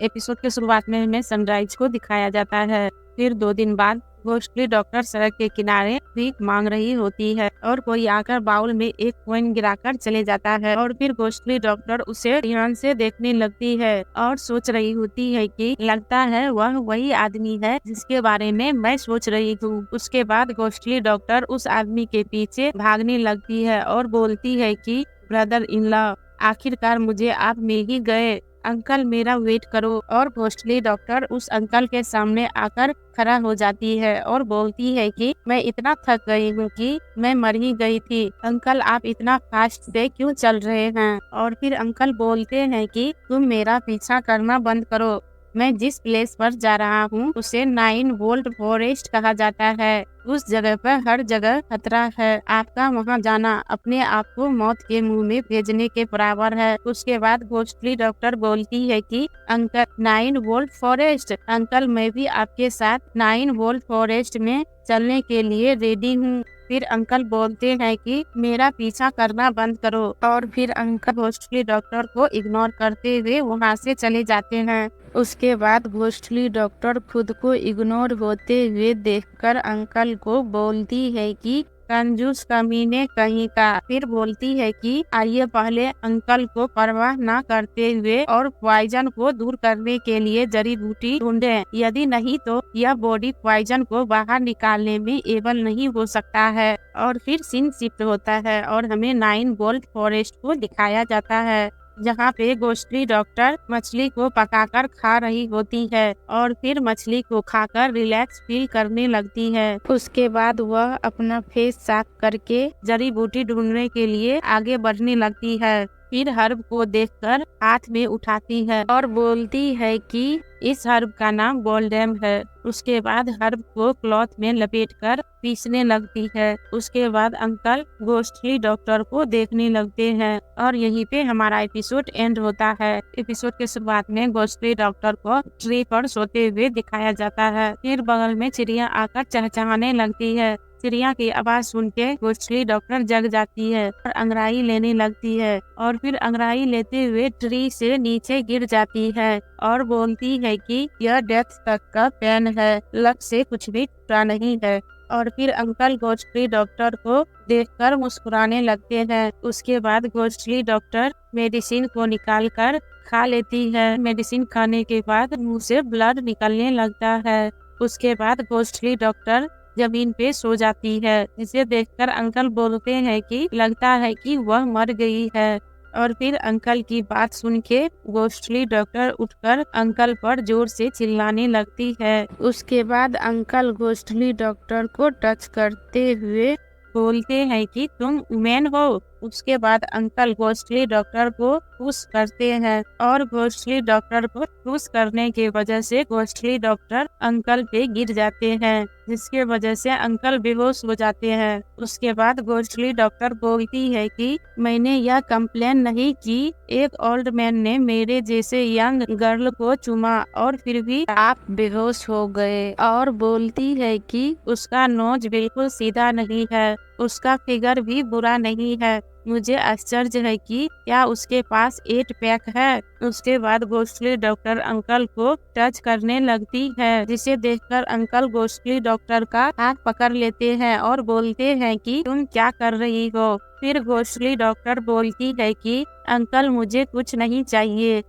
Episode के शुरुआत में हमें सनराइज को दिखाया जाता है। फिर 2 दिन बाद घोस्टली डॉक्टर सड़क के किनारे भीख मांग रही होती है और कोई आकर बाउल में एक कॉइन गिराकर चले जाता है और फिर घोस्टली डॉक्टर उसे ध्यान से देखने लगती है और सोच रही होती है कि लगता है वह वही आदमी है जिसके बारे में मैं सोच रही हूँ। उसके बाद घोस्टली डॉक्टर उस आदमी के पीछे भागने लगती है और बोलती है कि ब्रदर इन लॉ, आखिरकार मुझे आप मिल ही गए। अंकल मेरा वेट करो। और घोस्टली डॉक्टर उस अंकल के सामने आकर खड़ा हो जाती है और बोलती है कि मैं इतना थक गई हूँ कि मैं मर ही गई थी। अंकल आप इतना फास्ट से क्यों चल रहे हैं? और फिर अंकल बोलते हैं कि तुम मेरा पीछा करना बंद करो। मैं जिस प्लेस पर जा रहा हूँ उसे 9 वोल्ट फॉरेस्ट कहा जाता है। उस जगह पर हर जगह खतरा है। आपका वहाँ जाना अपने आप को मौत के मुंह में भेजने के बराबर है। उसके बाद घोस्टली डॉक्टर बोलती है कि अंकल 9 वोल्ट फॉरेस्ट, अंकल मैं भी आपके साथ 9 वोल्ट फॉरेस्ट में चलने के लिए रेडी हूँ। फिर अंकल बोलते हैं कि मेरा पीछा करना बंद करो और फिर अंकल घोस्टली डॉक्टर को इग्नोर करते हुए वहाँ से चले जाते हैं। उसके बाद घोस्टली डॉक्टर खुद को इग्नोर होते हुए देखकर अंकल को बोलती है कि कंजूस कमीने कहीं का। फिर बोलती है कि आइए पहले अंकल को परवाह न करते हुए और पॉइजन को दूर करने के लिए जड़ी बूटी ढूंढें। यदि नहीं तो यह बॉडी पॉइजन को बाहर निकालने में एबल नहीं हो सकता है। और फिर सीन शिफ्ट होता है और हमें 9 वोल्ट फॉरेस्ट को दिखाया जाता है जहाँ पे घोस्टली डॉक्टर मछली को पकाकर खा रही होती है और फिर मछली को खाकर रिलैक्स फील करने लगती है। उसके बाद वह अपना फेस साफ करके जड़ी बूटी ढूंढने के लिए आगे बढ़ने लगती है। फिर हर्ब को देखकर हाथ में उठाती है और बोलती है कि इस हर्ब का नाम गोल्डेम है। उसके बाद हर्ब को क्लॉथ में लपेटकर पीसने लगती है। उसके बाद अंकल घोस्टली डॉक्टर को देखने लगते हैं और यहीं पे हमारा एपिसोड एंड होता है। एपिसोड के शुरुआत में घोस्टली डॉक्टर को ट्री पर सोते हुए दिखाया जाता है। फिर बगल में चिड़िया आकर चहचहाने लगती है। चिड़िया की आवाज सुन के घोस्टली डॉक्टर जग जाती है और अंगड़ाई लेने लगती है और फिर अंगड़ाई लेते हुए ट्री से नीचे गिर जाती है और बोलती है कि यह डेथ तक का पेन है, लक से कुछ भी टूटा नहीं है। और फिर अंकल घोस्टली डॉक्टर को देखकर मुस्कुराने लगते हैं। उसके बाद घोस्टली डॉक्टर मेडिसिन को निकालकर खा लेती है। मेडिसिन खाने के बाद मुंह से ब्लड निकलने लगता है। उसके बाद घोस्टली डॉक्टर जमीन पे सो जाती है, जिसे देखकर अंकल बोलते हैं कि लगता है कि वह मर गई है। और फिर अंकल की बात सुन के घोस्टली डॉक्टर उठकर अंकल पर जोर से चिल्लाने लगती है। उसके बाद अंकल घोस्टली डॉक्टर को टच करते हुए बोलते हैं कि तुम वुमेन हो। उसके बाद अंकल घोस्टली डॉक्टर को पुश करते हैं और घोस्टली डॉक्टर को पुश करने की वजह से घोस्टली डॉक्टर अंकल पे गिर जाते हैं, जिसके वजह से अंकल बेहोश हो जाते हैं। उसके बाद घोस्टली डॉक्टर बोलती है कि मैंने यह कंप्लेन नहीं की, एक ओल्ड मैन ने मेरे जैसे यंग गर्ल को चूमा और फिर भी आप बेहोश हो गए। और बोलती है कि उसका नोज बिल्कुल सीधा नहीं है, उसका फिगर भी बुरा नहीं है। मुझे आश्चर्य है कि क्या उसके पास 8 पैक है। उसके बाद घोस्टली डॉक्टर अंकल को टच करने लगती है, जिसे देखकर अंकल घोस्टली डॉक्टर का हाथ पकड़ लेते हैं और बोलते हैं कि तुम क्या कर रही हो। फिर घोस्टली डॉक्टर बोलती है कि अंकल मुझे कुछ नहीं चाहिए,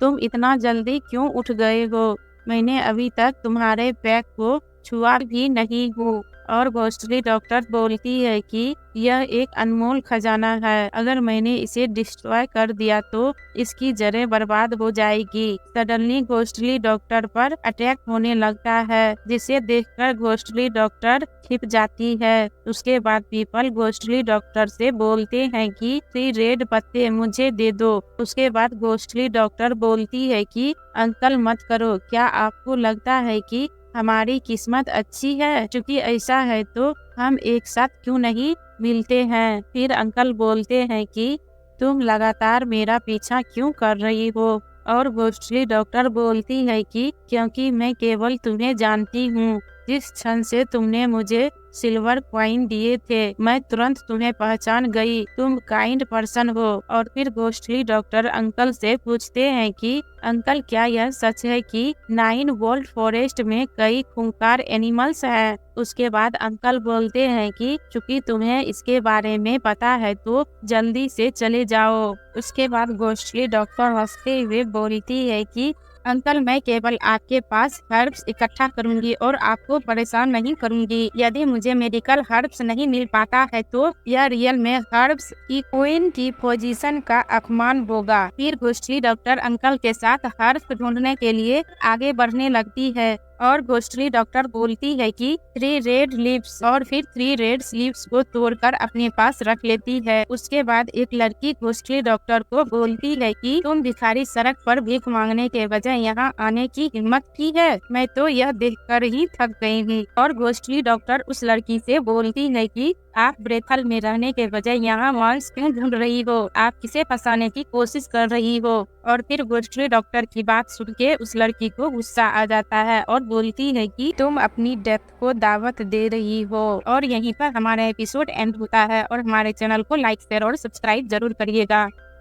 तुम इतना जल्दी क्यों उठ गए हो? मैंने अभी तक तुम्हारे पैक को छुआ भी नहीं हूँ। और घोस्टली डॉक्टर बोलती है कि यह एक अनमोल खजाना है, अगर मैंने इसे डिस्ट्रॉय कर दिया तो इसकी जड़ें बर्बाद हो जाएगी। सडनली घोस्टली डॉक्टर पर अटैक होने लगता है, जिसे देखकर घोस्टली डॉक्टर छिप जाती है। उसके बाद पीपल घोस्टली डॉक्टर से बोलते हैं कि 3 रेड पत्ते मुझे दे दो। उसके बाद घोस्टली डॉक्टर बोलती है कि अंकल मत करो, क्या आपको लगता है कि हमारी किस्मत अच्छी है? क्योंकि ऐसा है तो हम एक साथ क्यों नहीं मिलते हैं? फिर अंकल बोलते हैं कि तुम लगातार मेरा पीछा क्यों कर रही हो? और घोस्टली डॉक्टर बोलती है कि क्योंकि मैं केवल तुम्हें जानती हूँ। जिस क्षण से तुमने मुझे सिल्वर कॉइन दिए थे। मैं तुरंत तुम्हें पहचान गई, तुम काइंड पर्सन हो। और फिर घोस्टली डॉक्टर अंकल से पूछते हैं कि अंकल, क्या यह सच है कि 9 वोल्ट फॉरेस्ट में कई खूंखार एनिमल्स हैं? उसके बाद अंकल बोलते हैं कि चूंकि तुम्हें इसके बारे में पता है तो जल्दी से चले जाओ। उसके बाद घोस्टली डॉक्टर हंसते हुए बोलती है कि अंकल, मैं केवल आपके पास हर्ब्स इकट्ठा करूंगी और आपको परेशान नहीं करूंगी। यदि मुझे मेडिकल हर्ब्स नहीं मिल पाता है तो यह रियल में हर्ब्स की क्वीन की पोजीशन का अपमान होगा। फिर घोस्टली डॉक्टर अंकल के साथ हर्ब्स ढूंढने के लिए आगे बढ़ने लगती है और घोस्टली डॉक्टर बोलती है कि 3 रेड लीव्स और फिर 3 रेड लीव्स को तोड़कर अपने पास रख लेती है। उसके बाद एक लड़की घोस्टली डॉक्टर को बोलती है कि तुम भिखारी सड़क पर भीख मांगने के बजाय यहाँ आने की हिम्मत की है, मैं तो यह देखकर ही थक गई हूँ। और घोस्टली डॉक्टर उस लड़की से बोलती है कि आप ब्रेथल में रहने के बजाय यहाँ मांस क्यों ढूंढ रही हो? आप किसे फंसाने की कोशिश कर रही हो? और फिर घोस्टली डॉक्टर की बात सुन के उस लड़की को गुस्सा आ जाता है और बोलती है कि तुम अपनी डेथ को दावत दे रही हो। और यहीं पर हमारा एपिसोड एंड होता है। और हमारे चैनल को लाइक, शेयर और सब्सक्राइब जरूर करिएगा।